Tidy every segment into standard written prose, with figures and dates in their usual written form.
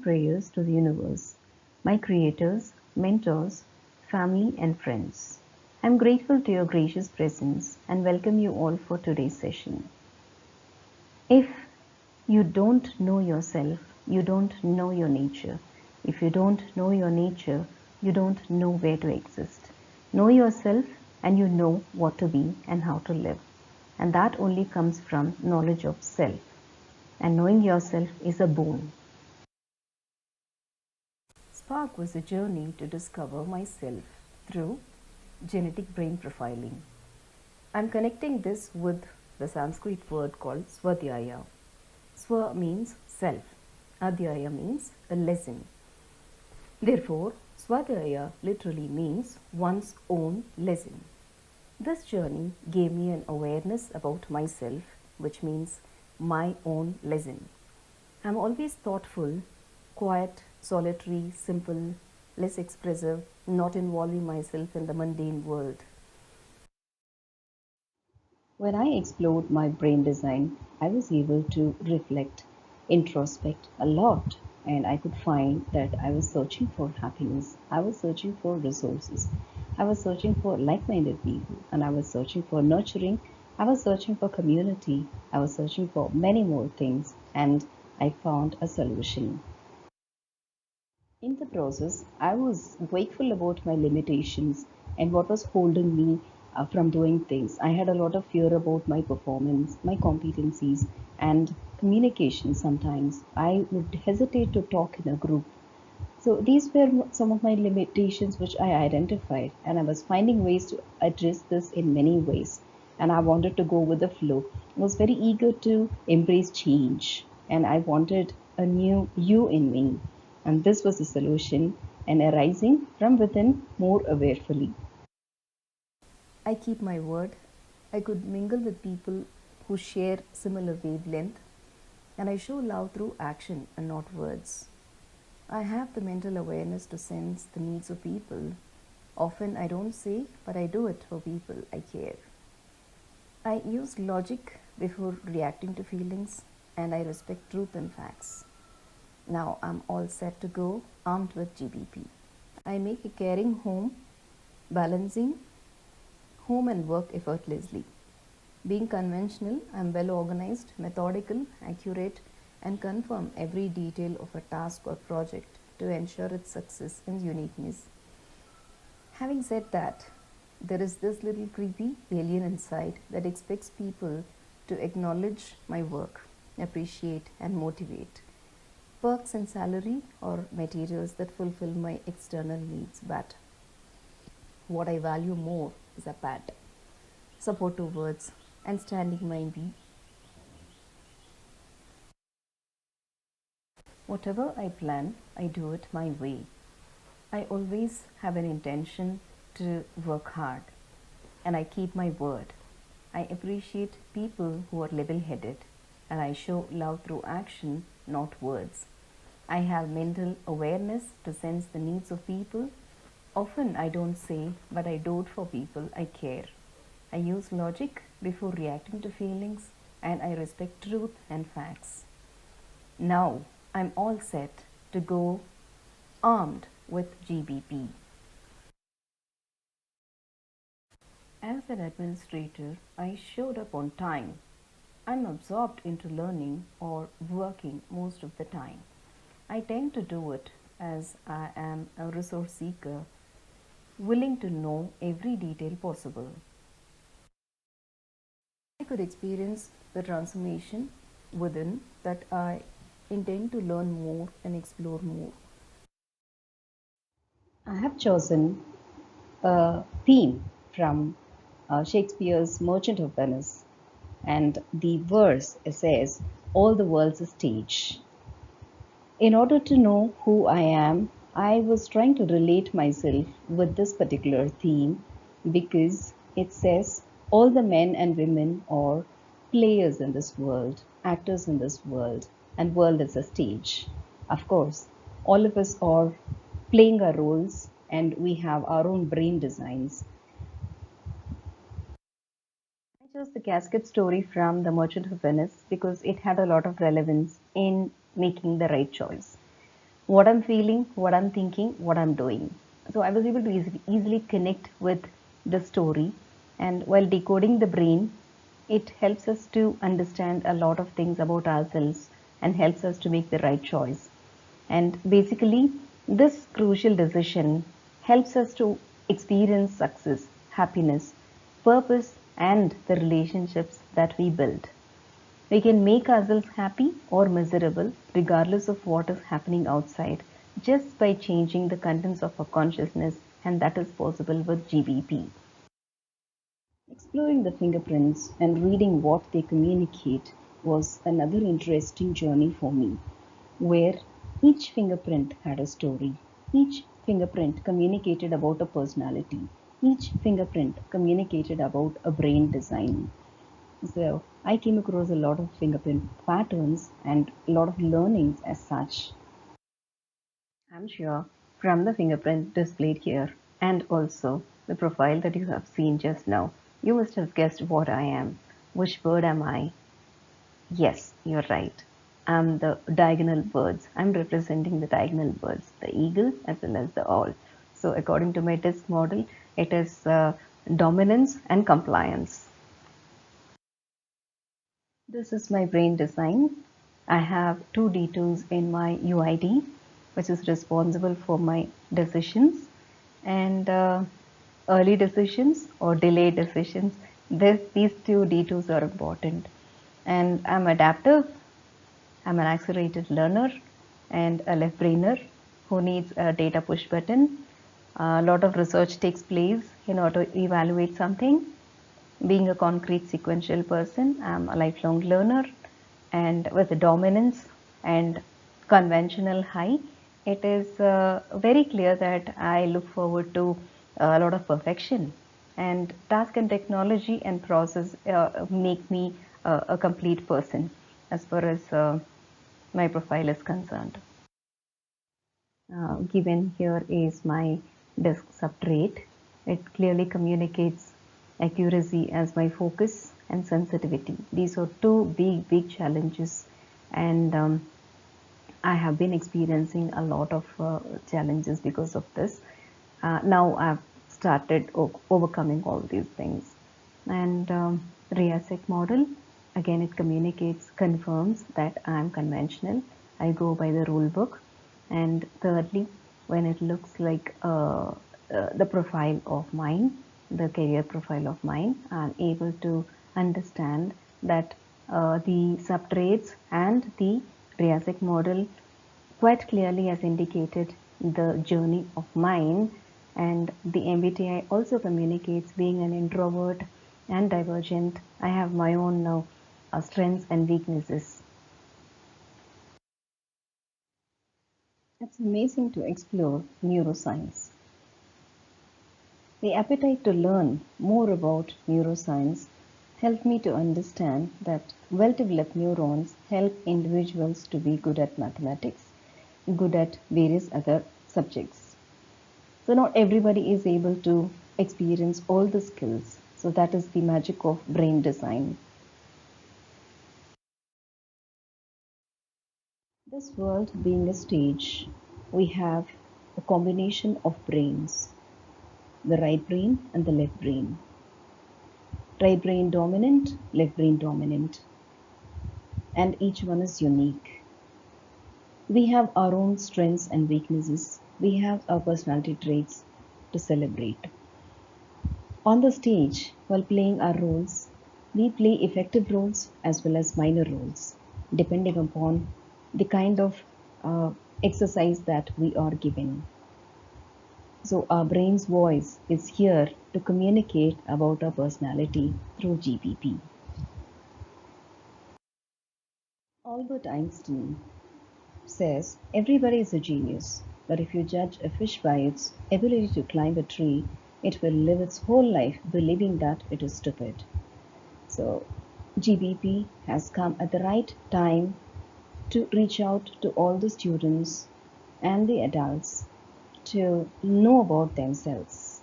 prayers to the universe, my creators, mentors, family, and friends. I'm grateful to your gracious presence and welcome you all for today's session. If you don't know yourself, you don't know your nature. If you don't know your nature, you don't know where to exist. Know yourself and you know what to be and how to live. And that only comes from knowledge of self. And knowing yourself is a boon. Spark was a journey to discover myself through genetic brain profiling. I'm connecting this with the Sanskrit word called Swadhyaya. Swa means self, Adhyaya means a lesson. Therefore, Swadhyaya literally means one's own lesson. This journey gave me an awareness about myself, which means my own lesson. I'm always thoughtful, quiet, solitary, simple, less expressive, not involving myself in the mundane world. When I explored my brain design, I was able to reflect, introspect a lot, and I could find that I was searching for happiness, I was searching for resources, I was searching for like minded people, and I was searching for nurturing, I was searching for community, I was searching for many more things, and I found a solution. In the process, I was wakeful about my limitations and what was holding me from doing things. I had a lot of fear about my performance, my competencies, and communication sometimes. I would hesitate to talk in a group. So these were some of my limitations which I identified, and I was finding ways to address this in many ways. And I wanted to go with the flow. I was very eager to embrace change, and I wanted a new you in me. And this was the solution, and arising from within more awarefully. I keep my word. I could mingle with people who share similar wavelength, and I show love through action and not words. I have the mental awareness to sense the needs of people. Often I don't say, but I do it for people I care. I use logic before reacting to feelings, and I respect truth and facts. Now I'm all set to go, armed with GBP. I make a caring home, balancing home and work effortlessly. Being conventional, I'm well organized, methodical, accurate, and confirm every detail of a task or project to ensure its success and uniqueness. Having said that, there is this little creepy alien inside that expects people to acknowledge my work, appreciate, and motivate. Perks and salary or materials that fulfill my external needs, but what I value more is a pat, supportive words, and standing my be. Whatever I plan, I do it my way. I always have an intention to work hard, and I keep my word. I appreciate people who are level headed, and I show love through action, not words. I have mental awareness to sense the needs of people. Often I don't say, but I do it for people I care. I use logic before reacting to feelings, and I respect truth and facts. Now I'm all set to go armed with GBP. As an administrator, I showed up on time. I'm absorbed into learning or working most of the time. I tend to do it as I am a resource seeker, willing to know every detail possible. I could experience the transformation within that I intend to learn more and explore more. I have chosen a theme from Shakespeare's Merchant of Venice, and the verse says, "All the world's a stage." In order to know who I am, I was trying to relate myself with this particular theme because it says all the men and women are players in this world, actors in this world, and world is a stage. Of course, all of us are playing our roles and we have our own brain designs. I chose the casket story from The Merchant of Venice because it had a lot of relevance in making the right choice. what I'm feeling, what I'm thinking, what I'm doing. So I was able to easily connect with the story. And while decoding the brain, it helps us to understand a lot of things about ourselves and helps us to make the right choice. And basically, this crucial decision helps us to experience success, happiness, purpose, and the relationships that we build. We can make ourselves happy or miserable regardless of what is happening outside just by changing the contents of our consciousness, and that is possible with GBP. Exploring the fingerprints and reading what they communicate was another interesting journey for me, where each fingerprint had a story. Each fingerprint communicated about a personality. Each fingerprint communicated about a brain design. So I came across a lot of fingerprint patterns and a lot of learnings as such. I'm sure from the fingerprint displayed here and also the profile that you have seen just now, you must have guessed what I am. Which bird am I? Yes, you're right. I'm the diagonal birds. I'm representing the diagonal birds, the eagle as well as the owl. So according to my disc model, it is dominance and compliance. This is my brain design. I have two D2s in my UID, which is responsible for my decisions and early decisions or delayed decisions. These two D2s are important. And I'm adaptive, I'm an accelerated learner and a left brainer who needs a data push button. A lot of research takes place in order to evaluate something. Being a concrete sequential person, I'm a lifelong learner and with a dominance and conventional high, it is very clear that I look forward to a lot of perfection. And task and technology and process make me a complete person as far as my profile is concerned. Given here is my disk substrate. It clearly communicates accuracy as my focus and sensitivity. These are two big challenges, and I have been experiencing a lot of challenges because of this. Now I've started overcoming all these things. And Reasic model, again, it communicates, confirms that I'm conventional. I go by the rule book. And thirdly, when it looks like the profile of mine, the career profile of mine, I'm able to understand that the subtraits and the Reasic model quite clearly has indicated the journey of mine, and the MBTI also communicates being an introvert and divergent. I have my own strengths and weaknesses. It's amazing to explore neuroscience. The appetite to learn more about neuroscience helped me to understand that well-developed neurons help individuals to be good at mathematics, good at various other subjects. So not everybody is able to experience all the skills. So that is the magic of brain design. This world being a stage, we have a combination of brains, the right brain and the left brain. Right brain dominant, left brain dominant, and each one is unique. We have our own strengths and weaknesses. We have our personality traits to celebrate. On the stage, while playing our roles, we play effective roles as well as minor roles, depending upon the kind of uh, exercise that we are given. So, our brain's voice is here to communicate about our personality through GPP. Albert Einstein says everybody is a genius, but if you judge a fish by its ability to climb a tree, it will live its whole life believing that it is stupid. So, GBP has come at the right time to reach out to all the students and the adults to know about themselves.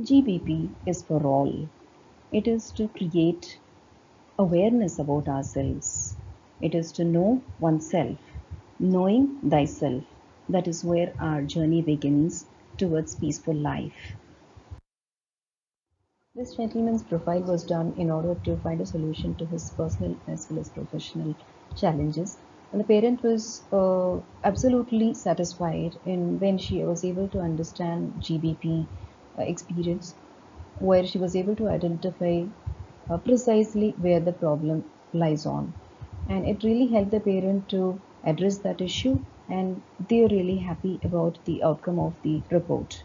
GBP is for all. It is to create awareness about ourselves, It is to know oneself, knowing thyself. That is where our journey begins towards peaceful life. This gentleman's profile was done in order to find a solution to his personal as well as professional challenges. And the parent was absolutely satisfied in when she was able to understand GBP experience, where she was able to identify precisely where the problem lies on. And it really helped the parent to address that issue, and they are really happy about the outcome of the report.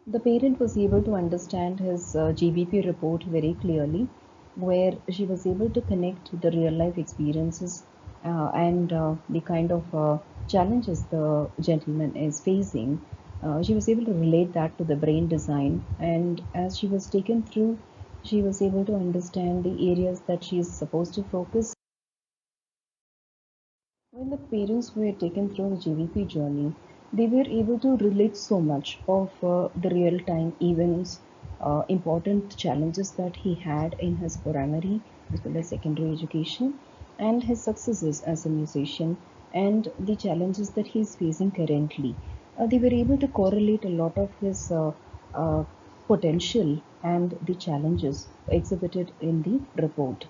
The parent was able to understand his GBP report very clearly, where she was able to connect the real life experiences and the kind of challenges the gentleman is facing. She was able to relate that to the brain design, and as she was taken through, she was able to understand the areas that she is supposed to focus. When the parents were taken through the GVP journey, they were able to relate so much of the real time events, important challenges that he had in his primary as well as secondary education, and his successes as a musician, and the challenges that he is facing currently. They were able to correlate a lot of his uh, potential and the challenges exhibited in the report.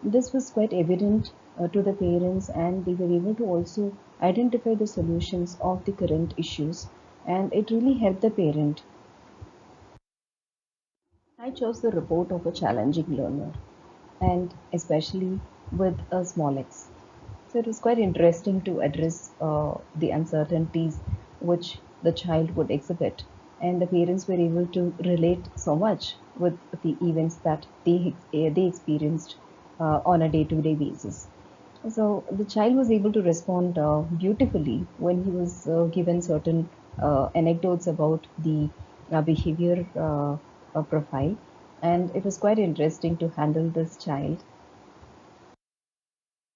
This was quite evident to the parents, and they were able to also identify the solutions of the current issues, and it really helped the parent. I chose the report of a challenging learner, and especially with a small x. So it was quite interesting to address the uncertainties which the child would exhibit, and the parents were able to relate so much with the events that they experienced on a day-to-day basis. So the child was able to respond beautifully when he was given certain anecdotes about the behavior profile, and it was quite interesting to handle this child.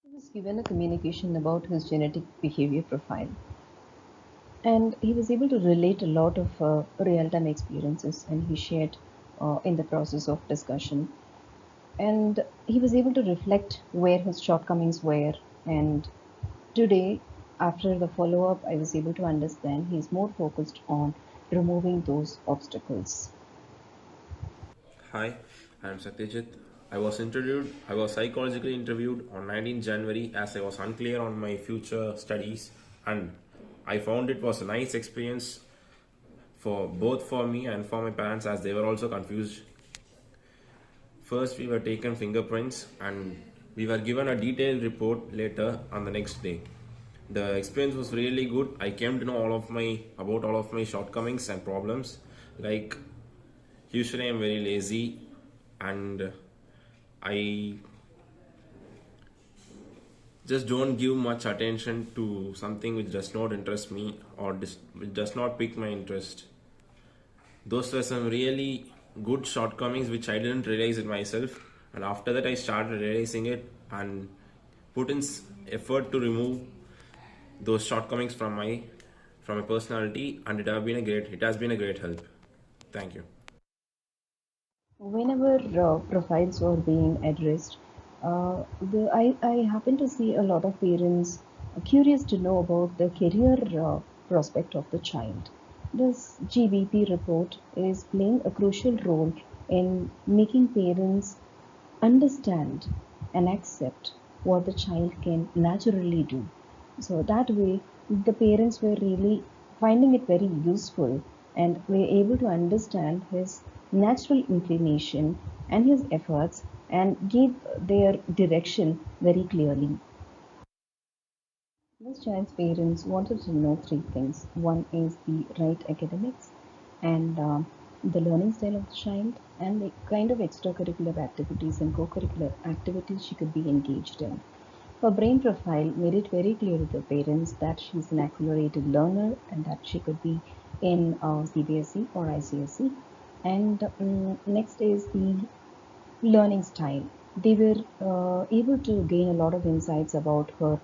He was given a communication about his genetic behavior profile, and he was able to relate a lot of real-time experiences, and he shared in the process of discussion. And he was able to reflect where his shortcomings were. And today, after the follow-up, I was able to understand he's more focused on removing those obstacles. Hi, I'm Satyajit. I was psychologically interviewed on 19 January as I was unclear on my future studies, and I found it was a nice experience for both for me and for my parents as they were also confused. First, we were taken fingerprints and we were given a detailed report later on the next day. The experience was really good. I came to know all of my shortcomings and problems. Like usually I'm very lazy and I just don't give much attention to something which does not interest me or which does not pique my interest. Those were some really good shortcomings which I didn't realize it myself, and after that I started realizing it and put in effort to remove those shortcomings from my personality, and it has been a great help. Thank you. Whenever profiles are being addressed, I happen to see a lot of parents curious to know about the career prospect of the child. This GBP report is playing a crucial role in making parents understand and accept what the child can naturally do. So that way, the parents were really finding it very useful and were able to understand his natural inclination and his efforts and give their direction very clearly. This child's parents wanted to know three things. One is the right academics, and the learning style of the child, and the kind of extracurricular activities and co-curricular activities she could be engaged in. Her brain profile made it very clear to the parents that she's an accelerated learner and that she could be in CBSE or ICSE. And next is the learning style. They were able to gain a lot of insights about her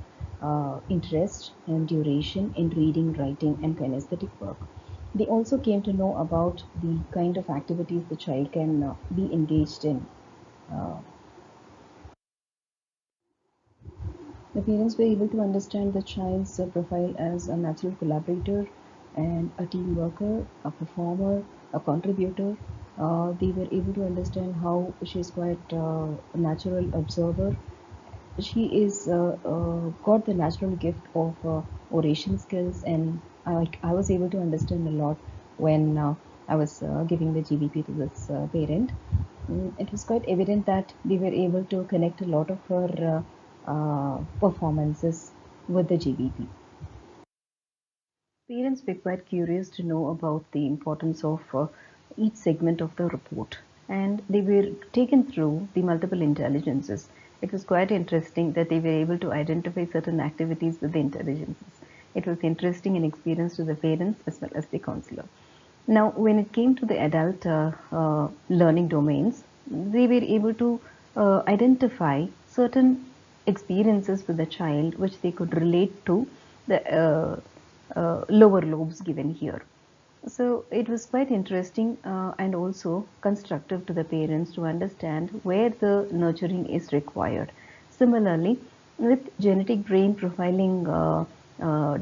interest and duration in reading, writing, and kinesthetic work. They also came to know about the kind of activities the child can be engaged in. Uh, The parents were able to understand the child's profile as a natural collaborator and a team worker, a performer, a contributor. They were able to understand how she is quite a natural observer. She is got the natural gift of oration skills, and I was able to understand a lot when I was giving the GBP to this parent. It was quite evident that we were able to connect a lot of her performances with the GBP. Parents were quite curious to know about the importance of each segment of the report, and they were taken through the multiple intelligences. It was quite interesting that they were able to identify certain activities with the intelligences. It was interesting and experience to the parents as well as the counselor. Now, when it came to the adult learning domains, they were able to identify certain experiences with the child which they could relate to the lower lobes given here. So it was quite interesting and also constructive to the parents to understand where the nurturing is required. Similarly, with genetic brain profiling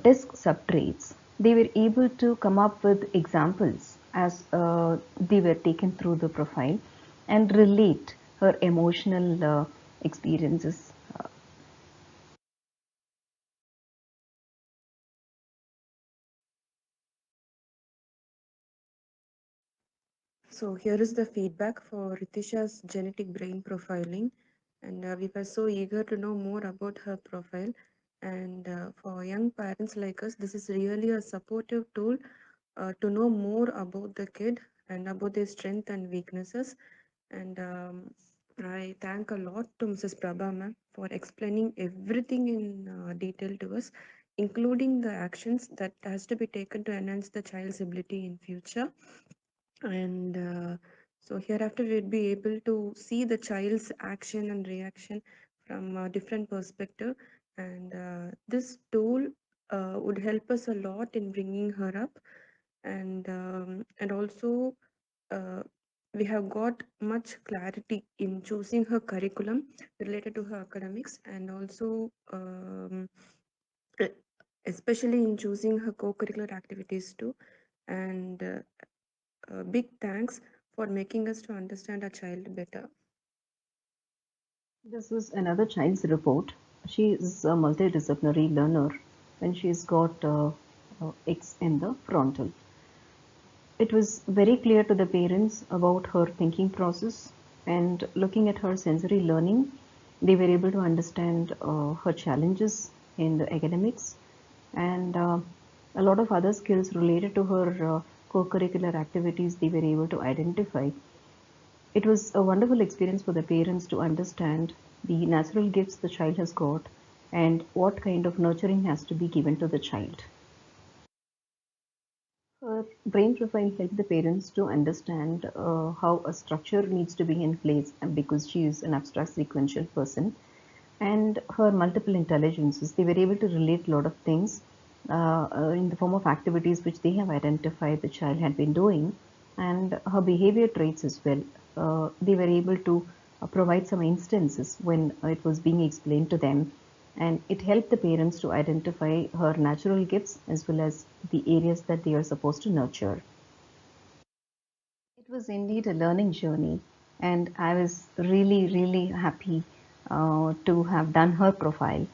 disc subtraits, they were able to come up with examples as they were taken through the profile and relate her emotional experiences. So here is the feedback for Ritisha's genetic brain profiling, and we were so eager to know more about her profile. And for young parents like us, this is really a supportive tool to know more about the kid and about their strength and weaknesses. And I thank a lot to Mrs. Prabha ma'am for explaining everything in detail to us, including the actions that has to be taken to enhance the child's ability in future. And so hereafter we'd be able to see the child's action and reaction from a different perspective, and this tool would help us a lot in bringing her up. And also uh, we have got much clarity in choosing her curriculum related to her academics, and also e- especially in choosing her co-curricular activities too. And big thanks for making us to understand our child better. This is another child's report. She is a multidisciplinary learner when she's got X in the frontal. It was very clear to the parents about her thinking process, and looking at her sensory learning, they were able to understand her challenges in the academics and a lot of other skills related to her co-curricular activities they were able to identify. It was a wonderful experience for the parents to understand the natural gifts the child has got and what kind of nurturing has to be given to the child. Her brain profile helped the parents to understand how a structure needs to be in place because she is an abstract sequential person, and her multiple intelligences. They were able to relate a lot of things in the form of activities which they have identified the child had been doing, and her behavior traits as well. They were able to provide some instances when it was being explained to them, and it helped the parents to identify her natural gifts as well as the areas that they are supposed to nurture. It was indeed a learning journey, and I was really, really happy to have done her profile.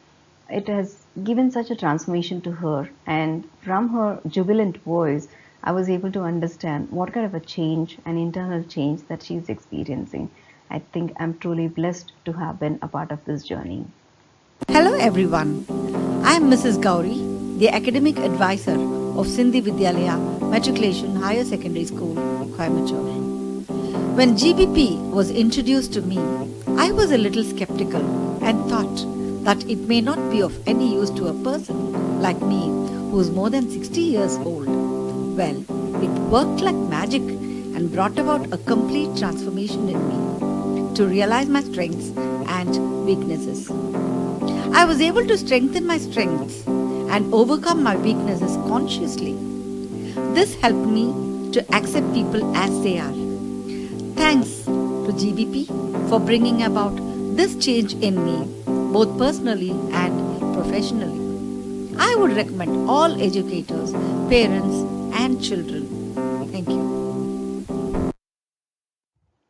It has given such a transformation to her, and from her jubilant voice, I was able to understand what kind of a change, an internal change that she's experiencing. I think I'm truly blessed to have been a part of this journey. Hello everyone. I am Mrs. Gauri, the academic advisor of Sindhi Vidyalaya Matriculation Higher Secondary School, Coimbatore. When GBP was introduced to me, I was a little skeptical and thought that it may not be of any use to a person like me who is more than 60 years old. Well, it worked like magic and brought about a complete transformation in me to realize my strengths and weaknesses. I was able to strengthen my strengths and overcome my weaknesses consciously. This helped me to accept people as they are. Thanks to GBP for bringing about this change in me, both personally and professionally. I would recommend all educators, parents, and children. Thank you.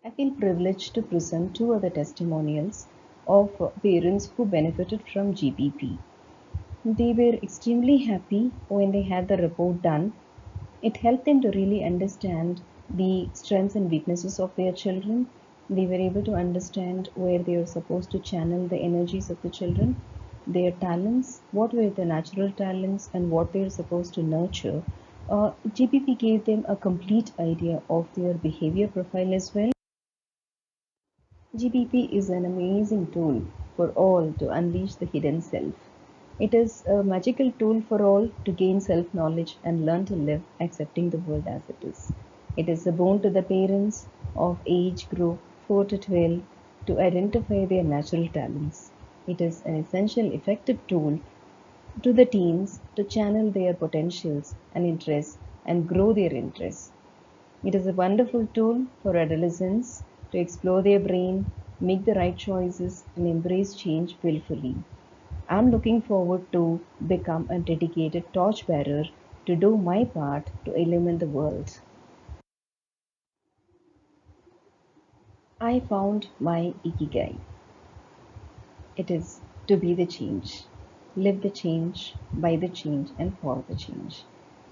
I feel privileged to present two other testimonials of parents who benefited from GPP. They were extremely happy when they had the report done. It helped them to really understand the strengths and weaknesses of their children. They were able to understand where they are supposed to channel the energies of the children, their talents, what were their natural talents, and what they are supposed to nurture. GPP gave them a complete idea of their behavior profile as well. GPP is an amazing tool for all to unleash the hidden self. It is a magical tool for all to gain self knowledge and learn to live accepting the world as it is. It is a boon to the parents of age group 4 to 12 to identify their natural talents. It is an essential effective tool to the teens to channel their potentials and interests and grow their interests. It is a wonderful tool for adolescents to explore their brain, make the right choices, and embrace change willfully. I'm looking forward to become a dedicated torchbearer to do my part to illuminate the world. I found my ikigai. It is to be the change, live the change, by the change, and for the change.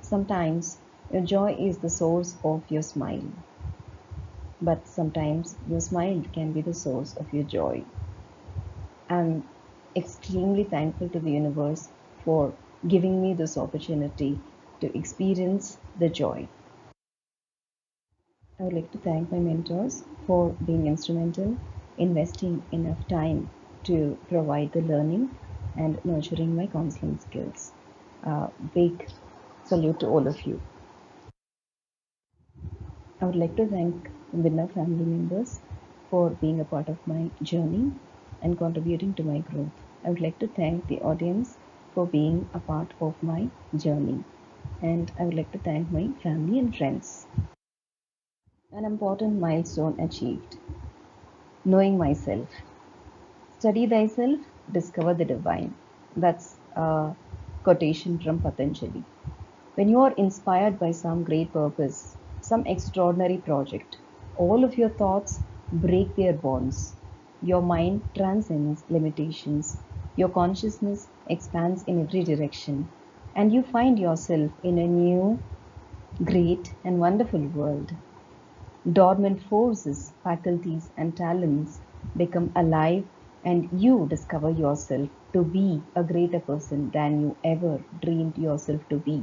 Sometimes your joy is the source of your smile, but sometimes your smile can be the source of your joy. I'm extremely thankful to the universe for giving me this opportunity to experience the joy. I would like to thank my mentors for being instrumental, investing enough time to provide the learning and nurturing my counseling skills. Big salute to all of you. I would like to thank MiDNA family members for being a part of my journey and contributing to my growth. I would like to thank the audience for being a part of my journey. And I would like to thank my family and friends. An important milestone achieved: knowing myself. Study thyself, discover the divine. That's a quotation from Patanjali. When you are inspired by some great purpose, some extraordinary project, all of your thoughts break their bonds. Your mind transcends limitations. Your consciousness expands in every direction. And you find yourself in a new, great, and wonderful world. Dormant forces, faculties, and talents become alive, and you discover yourself to be a greater person than you ever dreamed yourself to be.